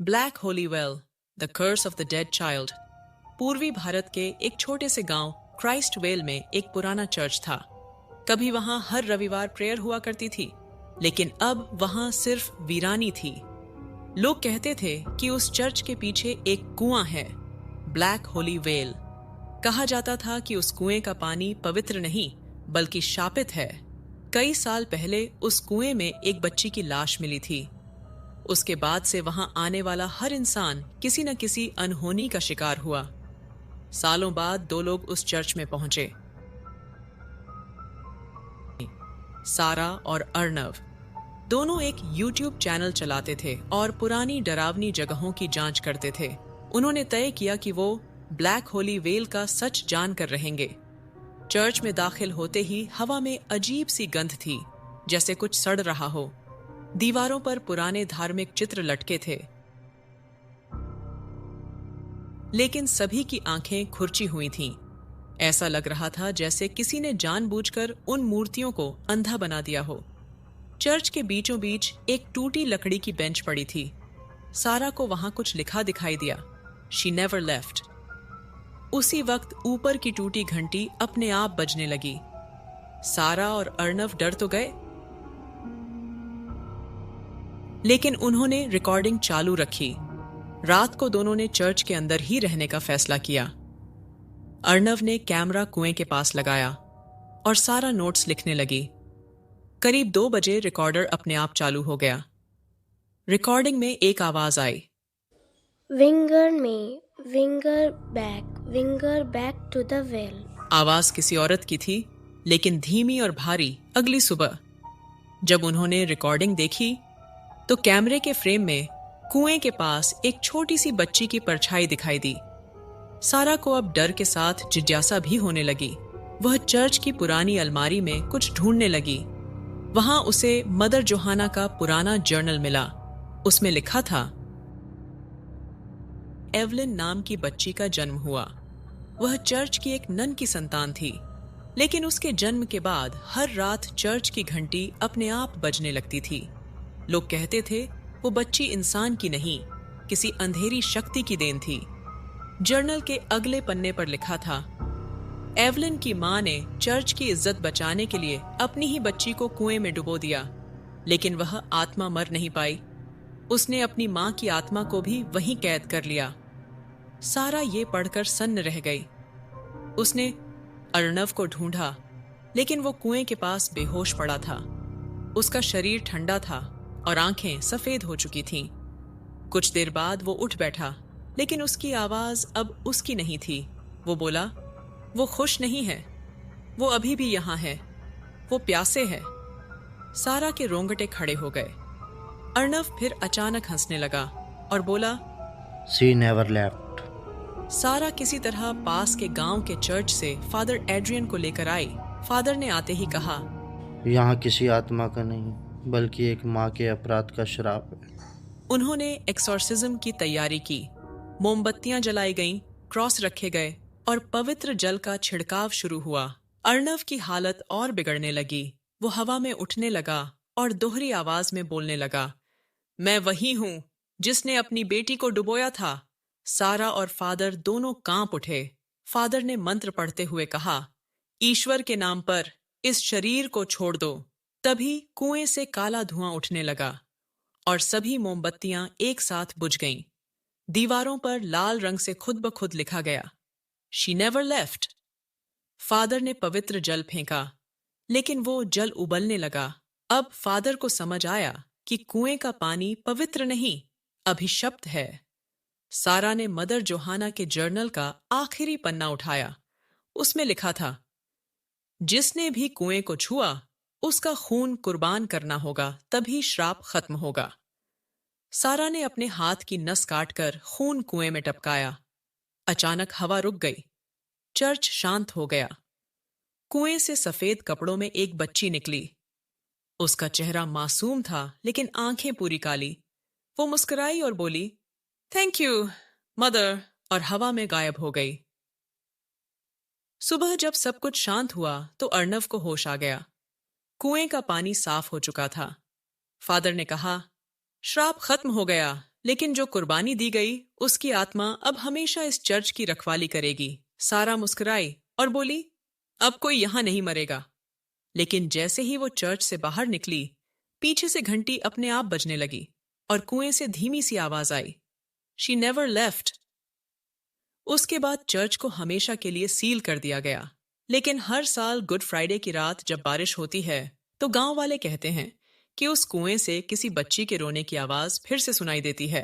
Black holy well, the curse of the dead child. पूर्वी भारत के एक छोटे से गांव क्राइस्ट वेल में एक पुराना चर्च था। कभी वहां हर रविवार प्रेयर हुआ करती थी, लेकिन अब वहां सिर्फ वीरानी थी। लोग कहते थे कि उस चर्च के पीछे एक कुआं है, ब्लैक होली वेल। कहा जाता था कि उस कुएं का पानी पवित्र नहीं बल्कि शापित है। कई साल पहले उस कुएं में एक बच्ची की लाश मिली थी। उसके बाद से वहां आने वाला हर इंसान किसी न किसी अनहोनी का शिकार हुआ। सालों बाद दो लोग उस चर्च में पहुंचे, सारा और अर्नव। दोनों एक YouTube चैनल चलाते थे और पुरानी डरावनी जगहों की जांच करते थे। उन्होंने तय किया कि वो ब्लैक होली वेल का सच जानकर रहेंगे। चर्च में दाखिल होते ही हवा में अजीब सी गंध थी, जैसे कुछ सड़ रहा हो। दीवारों पर पुराने धार्मिक चित्र लटके थे, लेकिन सभी की आंखें खुरची हुई थीं। ऐसा लग रहा था जैसे किसी ने जानबूझकर उन मूर्तियों को अंधा बना दिया हो। चर्च के बीचों बीच एक टूटी लकड़ी की बेंच पड़ी थी। सारा को वहां कुछ लिखा दिखाई दिया, शी नेवर लेफ्ट। उसी वक्त ऊपर की टूटी घंटी अपने आप बजने लगी। सारा और अर्नव डर तो गए, लेकिन उन्होंने रिकॉर्डिंग चालू रखी। रात को दोनों ने चर्च के अंदर ही रहने का फैसला किया। अर्नव ने कैमरा कुएं के पास लगाया और सारा नोट्स लिखने लगी। करीब 2 बजे रिकॉर्डर अपने आप चालू हो गया। रिकॉर्डिंग में एक आवाज आई, विंगर में विंगर बैक टू द वेल। आवाज किसी औरत की थी, लेकिन धीमी और भारी। अगली सुबह जब उन्होंने रिकॉर्डिंग देखी तो कैमरे के फ्रेम में कुएं के पास एक छोटी सी बच्ची की परछाई दिखाई दी। सारा को अब डर के साथ जिज्ञासा भी होने लगी। वह चर्च की पुरानी अलमारी में कुछ ढूंढने लगी। वहां उसे मदर जोहाना का पुराना जर्नल मिला। उसमें लिखा था, एवलिन नाम की बच्ची का जन्म हुआ। वह चर्च की एक नन की संतान थी, लेकिन उसके जन्म के बाद हर रात चर्च की घंटी अपने आप बजने लगती थी। लोग कहते थे वो बच्ची इंसान की नहीं, किसी अंधेरी शक्ति की देन थी। जर्नल के अगले पन्ने पर लिखा था, एवलिन की मां ने चर्च की इज्जत बचाने के लिए अपनी ही बच्ची को कुएं में डुबो दिया, लेकिन वह आत्मा मर नहीं पाई। उसने अपनी मां की आत्मा को भी वहीं कैद कर लिया। सारा ये पढ़कर सन्न रह गई। उसने अर्नव को ढूंढा, लेकिन वो कुएं के पास बेहोश पड़ा था। उसका शरीर ठंडा था और आंखें सफेद हो चुकी थीं। कुछ देर बाद वो उठ बैठा, लेकिन उसकी आवाज अब उसकी नहीं थी। वो बोला, वो खुश नहीं है, वो अभी भी यहां है, वो प्यासे है। सारा के रोंगटे खड़े हो गए। अर्नव फिर अचानक हंसने लगा और बोला, शी नेवर लेफ्ट। सारा किसी तरह पास के गांव के चर्च से फादर एड्रियन को लेकर आई। फादर ने आते ही कहा, यहाँ किसी आत्मा का नहीं बल्कि एक माँ के अपराध का श्राप है। उन्होंने एक्सोर्सिज्म की तैयारी की। मोमबत्तियां जलाई गईं, क्रॉस रखे गए और पवित्र जल का छिड़काव शुरू हुआ। अर्नव की हालत और बिगड़ने लगी। वो हवा में उठने लगा और दोहरी आवाज में बोलने लगा, मैं वही हूं जिसने अपनी बेटी को डुबोया था। सारा और फादर दोनों कांप उठे। फादर ने मंत्र पढ़ते हुए कहा, ईश्वर के नाम पर इस शरीर को छोड़ दो। तभी कुएं से काला धुआं उठने लगा और सभी मोमबत्तियां एक साथ बुझ गईं। दीवारों पर लाल रंग से खुद ब खुद लिखा गया, शी नेवर लेफ्ट। फादर ने पवित्र जल फेंका, लेकिन वो जल उबलने लगा। अब फादर को समझ आया कि कुएं का पानी पवित्र नहीं, अभिशप्त है। सारा ने मदर जोहाना के जर्नल का आखिरी पन्ना उठाया। उसमें लिखा था, जिसने भी कुएं को छुआ उसका खून कुर्बान करना होगा, तभी श्राप खत्म होगा। सारा ने अपने हाथ की नस काटकर खून कुएं में टपकाया। अचानक हवा रुक गई। चर्च शांत हो गया। कुएं से सफेद कपड़ों में एक बच्ची निकली। उसका चेहरा मासूम था, लेकिन आंखें पूरी काली। वो मुस्कुराई और बोली, थैंक यू मदर, और हवा में गायब हो गई। सुबह जब सब कुछ शांत हुआ तो अर्नव को होश आ गया। कुएं का पानी साफ हो चुका था। फादर ने कहा, श्राप खत्म हो गया, लेकिन जो कुर्बानी दी गई उसकी आत्मा अब हमेशा इस चर्च की रखवाली करेगी। सारा मुस्कुराई और बोली, अब कोई यहां नहीं मरेगा। लेकिन जैसे ही वो चर्च से बाहर निकली, पीछे से घंटी अपने आप बजने लगी और कुएं से धीमी सी आवाज आई, शी नेवर लेफ्ट। उसके बाद चर्च को हमेशा के लिए सील कर दिया गया। लेकिन हर साल गुड फ्राइडे की रात जब बारिश होती है तो गांव वाले कहते हैं कि उस कुएं से किसी बच्ची के रोने की आवाज फिर से सुनाई देती है।